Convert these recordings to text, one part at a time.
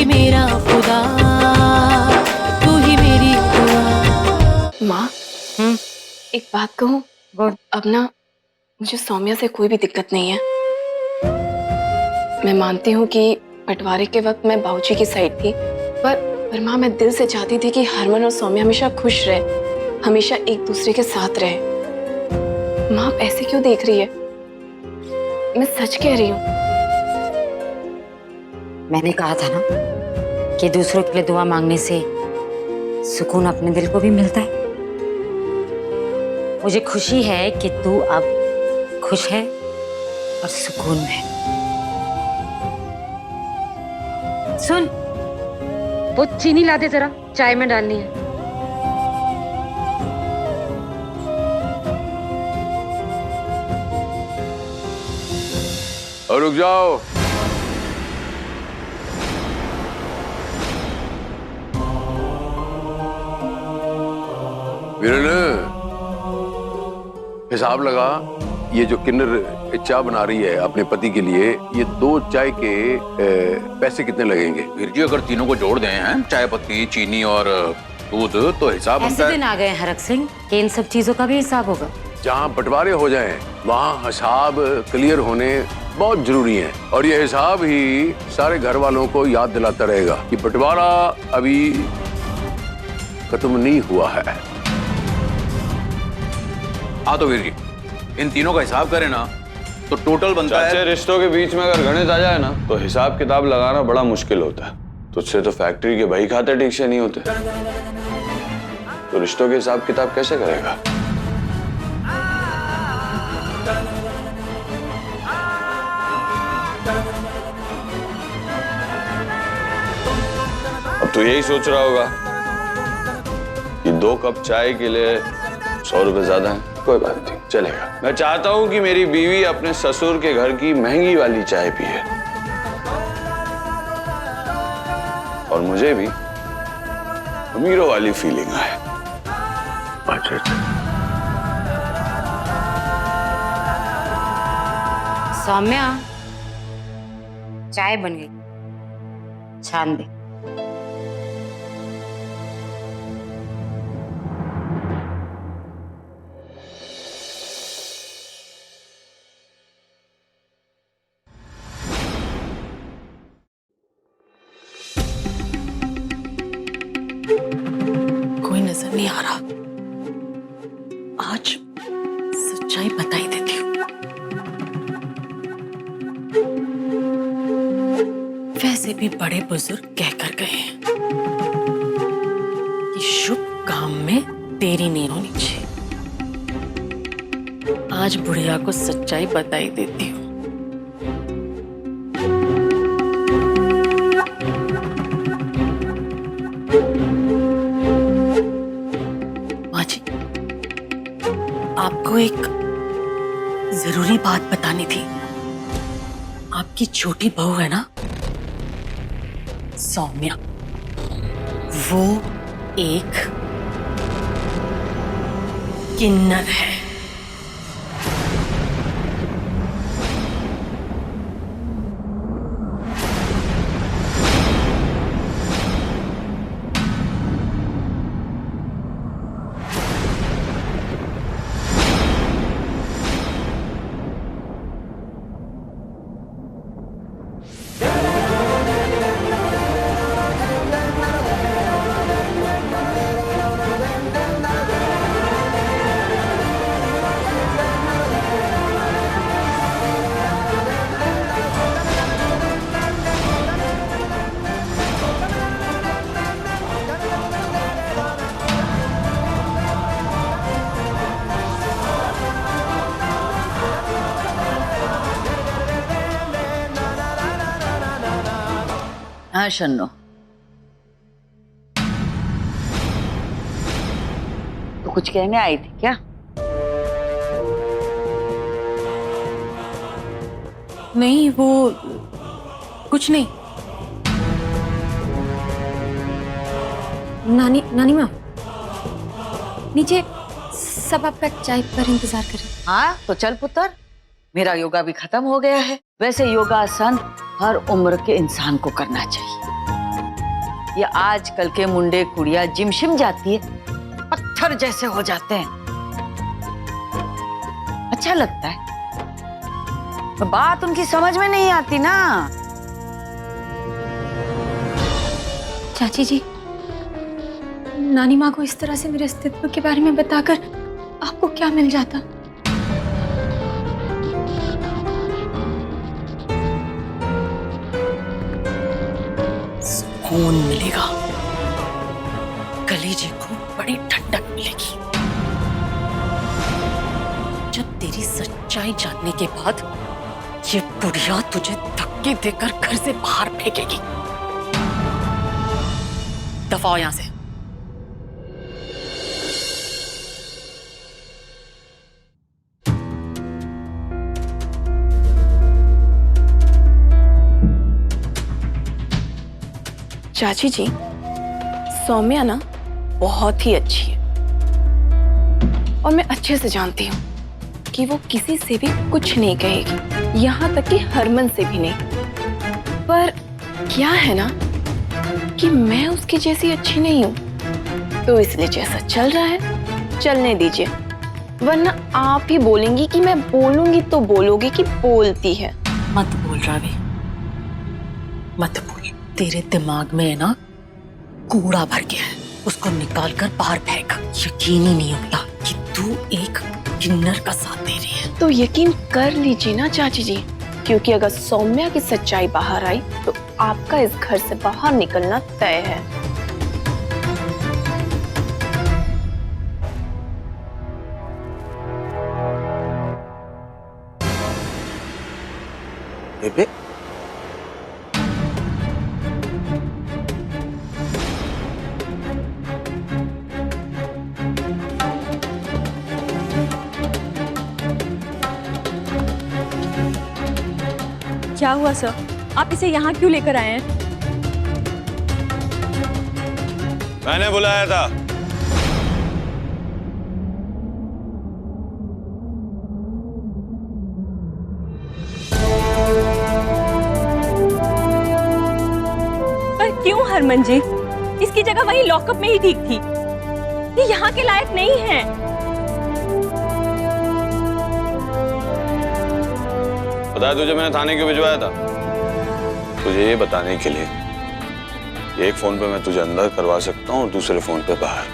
ही मेरा खुदा, तू ही मेरी दुआ। माँ, एक बात कहूँ? बोल। अब ना मुझे सौम्या से कोई भी दिक्कत नहीं है। मैं मानती हूँ कि बंटवारे के वक्त मैं बाबूजी की साइड थी, पर माँ मैं दिल से चाहती थी कि हरमन और सौम्या हमेशा खुश रहे, हमेशा एक दूसरे के साथ रहे। माँ आप ऐसे क्यों देख रही है? मैं सच कह रही हूँ। मैंने कहा था ना कि दूसरों के लिए दुआ मांगने से सुकून अपने दिल को भी मिलता है। मुझे खुशी है कि तू अब खुश है और सुकून में। सुन, वो चीनी ला दे जरा, चाय में डालनी है। और रुक जाओ। वीरेन, हिसाब लगा, ये जो किन्नर चाय बना रही है अपने पति के लिए, ये 2 चाय के पैसे कितने लगेंगे? वीर जी अगर तीनों को जोड़ दें हैं, चाय पत्ती, चीनी और दूध, तो हिसाब ऐसे दिन आ गए हरक सिंह कि इन सब चीजों का भी हिसाब होगा। जहाँ बंटवारे हो जाएं, वहाँ हिसाब क्लियर होने बहुत जरूरी है। और ये हिसाब ही सारे घर वालों को याद दिलाता रहेगा कि बंटवारा अभी खत्म नहीं हुआ है। हाँ तो वीर जी, इन तीनों का हिसाब करें ना तो टोटल बनता है। रिश्तों के बीच में अगर गणित आ जाए ना तो हिसाब किताब लगाना बड़ा मुश्किल होता है। तुझसे तो फैक्ट्री के बही खाते ठीक से नहीं होते, तो रिश्तों के हिसाब किताब कैसे करेगा? अब तो यही सोच रहा होगा कि 2 कप चाय के लिए 100 रुपए ज्यादा है। कोई बात नहीं, चलेगा। मैं चाहता हूं कि मेरी बीवी अपने ससुर के घर की महंगी वाली चाय पिए और मुझे भी अमीरों वाली फीलिंग आए। अच्छा। सौम्या, चाय बन गई, छान दे। कोई नजर नहीं आ रहा। आज सच्चाई बता ही देती हूँ। वैसे भी बड़े बुजुर्ग कहकर गए हैं कि शुभ काम में देरी नहीं होनी चाहिए। आज बुढ़िया को सच्चाई बता ही देती हूँ। माँ जी, आपको एक जरूरी बात बतानी थी। आपकी छोटी बहू है ना सौम्या, वो एक किन्नर है। हाँ शन्नो, तो कुछ कहने आई थी क्या? नहीं, वो कुछ नहीं। नानी माँ, नीचे सब आपका चाय पर इंतजार करें। हाँ तो चल पुत्र, मेरा योगा भी खत्म हो गया है। वैसे योगासन हर उम्र के इंसान को करना चाहिए। ये आजकल के मुंडे कुड़िया जिम शिम जाती है, पत्थर जैसे हो जाते हैं। अच्छा लगता है, तो बात उनकी समझ में नहीं आती ना। चाची जी, नानी माँ को इस तरह से मेरे अस्तित्व के बारे में बताकर आपको क्या मिल जाता? सुकून मिलेगा, कलेजे को बड़ी ठंडक मिलेगी। जब तेरी सच्चाई जानने के बाद ये बुढ़िया तुझे धक्के देकर घर से बाहर फेंकेगी। दफा हो यहां से। चाची जी, सौम्या ना बहुत ही अच्छी है और मैं अच्छे से जानती हूँ कि वो किसी से भी कुछ नहीं कहेगी, यहाँ तक कि हरमन से भी नहीं। पर क्या है ना कि मैं उसकी जैसी अच्छी नहीं हूँ, तो इसलिए जैसा चल रहा है चलने दीजिए, वरना आप ही बोलेंगी कि मैं बोलूंगी तो बोलोगे कि बोलती है। मत बोल रावी, मत बोल। तेरे दिमाग में है ना कूड़ा भर गया है, उसको निकाल कर बाहर फेंक। यकीन ही नहीं होता कि तू एक किन्नर का साथ दे रही है। तो यकीन कर लीजिए ना चाची जी, क्योंकि अगर सौम्या की सच्चाई बाहर आई तो आपका इस घर से बाहर निकलना तय है। बेबे, क्या हुआ सर? आप इसे यहाँ क्यों लेकर आए हैं? मैंने बुलाया था। पर क्यों हरमन जी? इसकी जगह वही लॉकअप में ही ठीक थी। ये यहाँ के लायक नहीं है। बताया तुझे मैंने थाने क्यों भिजवाया था? तुझे ये बताने के लिए एक फोन पे मैं तुझे अंदर करवा सकता हूँ और दूसरे फोन पे बाहर।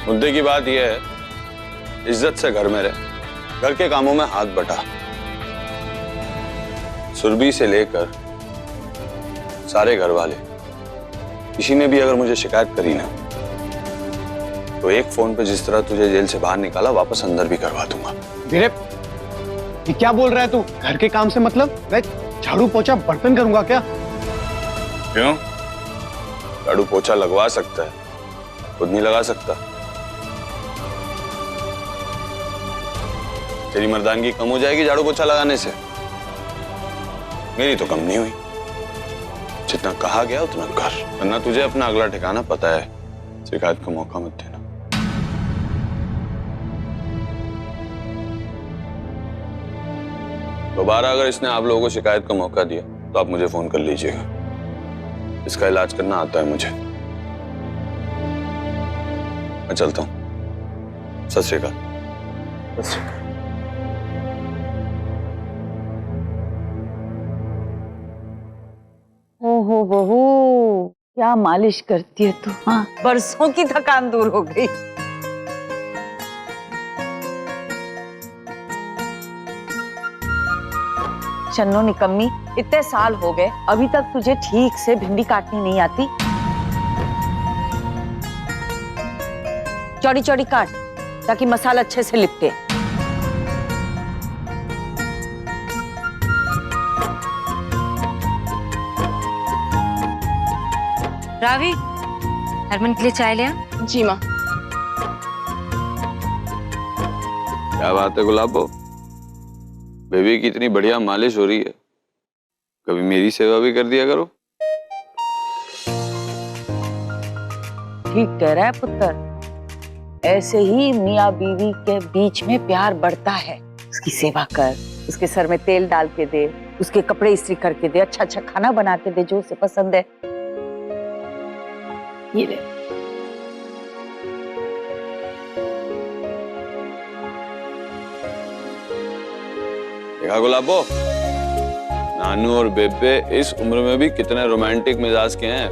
मुद्दे की बात यह है, इज्जत से घर में रह, घर के कामों में हाथ बटा। सुरभि से लेकर सारे घर वाले, किसी ने भी अगर मुझे शिकायत करी ना, तो एक फोन पे जिस तरह तुझे जेल से बाहर निकाला वापस अंदर भी करवा दूंगा। धीरे, ये क्या बोल रहा है तू? घर के काम से मतलब? मैं झाड़ू पोछा बर्तन करूंगा क्या? क्यों? झाड़ू पोछा लगवा सकता है, खुद नहीं लगा सकता। तेरी मर्दानगी कम हो जाएगी झाड़ू पोछा लगाने से? मेरी तो कम नहीं हुई। जितना कहा गया उतना कर, वरना तुझे अपना अगला ठिकाना पता है। शिकायत का मौका मत देना। दोबारा अगर इसने आप लोगों को शिकायत का मौका दिया तो आप मुझे फोन कर लीजिएगा। इसका इलाज करना आता है मुझे। मैं चलता हूं। सत श्री अकाल। ओहो बहू, क्या मालिश करती है तू। हाँ, बरसों की थकान दूर हो गई। चन्नो निकम्मी, इतने साल हो गए, अभी तक तुझे ठीक से भिंडी काटनी नहीं आती। चौड़ी चौड़ी काट ताकि मसाला अच्छे से लिपटे। रावी, हरमन के लिए चाय ले आ। जी माँ। क्या बात है गुलाबो, बेबी की इतनी बढ़िया मालिश हो रही है, कभी मेरी सेवा भी कर दिया करो। ठीक कह रहा है पुत्र, ऐसे ही मियाँ बीवी के बीच में प्यार बढ़ता है। उसकी सेवा कर, उसके सर में तेल डाल के दे, उसके कपड़े इस्त्री करके दे, अच्छा अच्छा खाना बना के दे जो उसे पसंद है। ये ले। देखा गुलाबो, नानू और बेबे इस उम्र में भी कितने रोमांटिक मिजाज के हैं।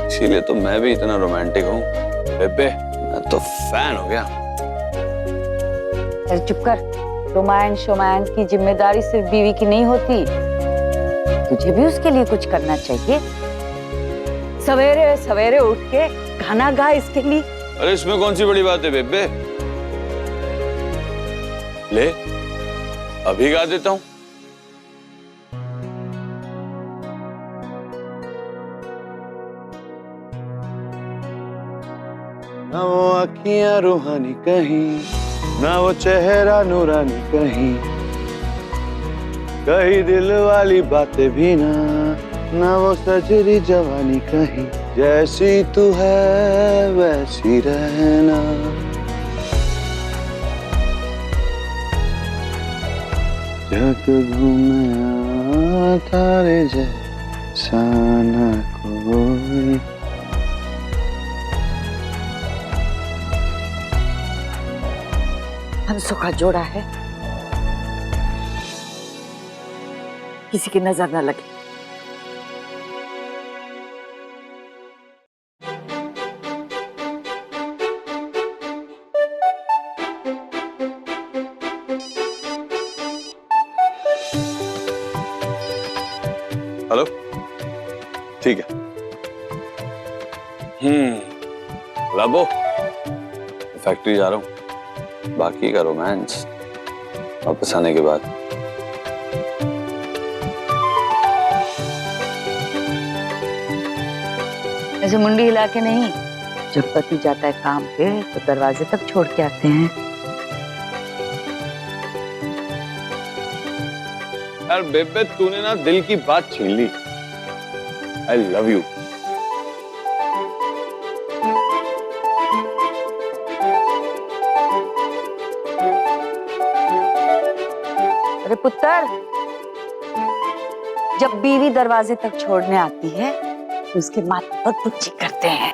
इसीलिए तो मैं भी इतना रोमांटिक हूँ। बेबे मैं तो फैन हो गया। अरे चुप कर। रोमांस शोमांस की जिम्मेदारी सिर्फ बीवी की नहीं होती, तुझे भी उसके लिए कुछ करना चाहिए। सवेरे सवेरे उठ के गाना गा इसके लिए। अरे इसमें कौन सी बड़ी बात है बेबे, ले अभी गा देता हूँ। ना वो आँखियां रूहानी कहीं, ना वो चेहरा नूरानी कहीं, कहीं दिल वाली बातें भी ना वो सजरी जवानी कहीं, जैसी तू है वैसी रहना। जग घूमे तारे जैसा न कोई। हंसों का जोड़ा है, किसी की नजर न लगे। हेलो, ठीक है। लाबो, फैक्ट्री जा रहा हूँ। बाकी का रोमांस वापस आने के बाद। ऐसे मुंडी हिला के नहीं, जब पति जाता है काम पे तो दरवाजे तक छोड़ के आते हैं। यार बेबे तूने ना दिल की बात छीन ली। I love you. अरे पुत्र, जब बीवी दरवाजे तक छोड़ने आती है तो उसके माथे पर पुच्ची करते हैं।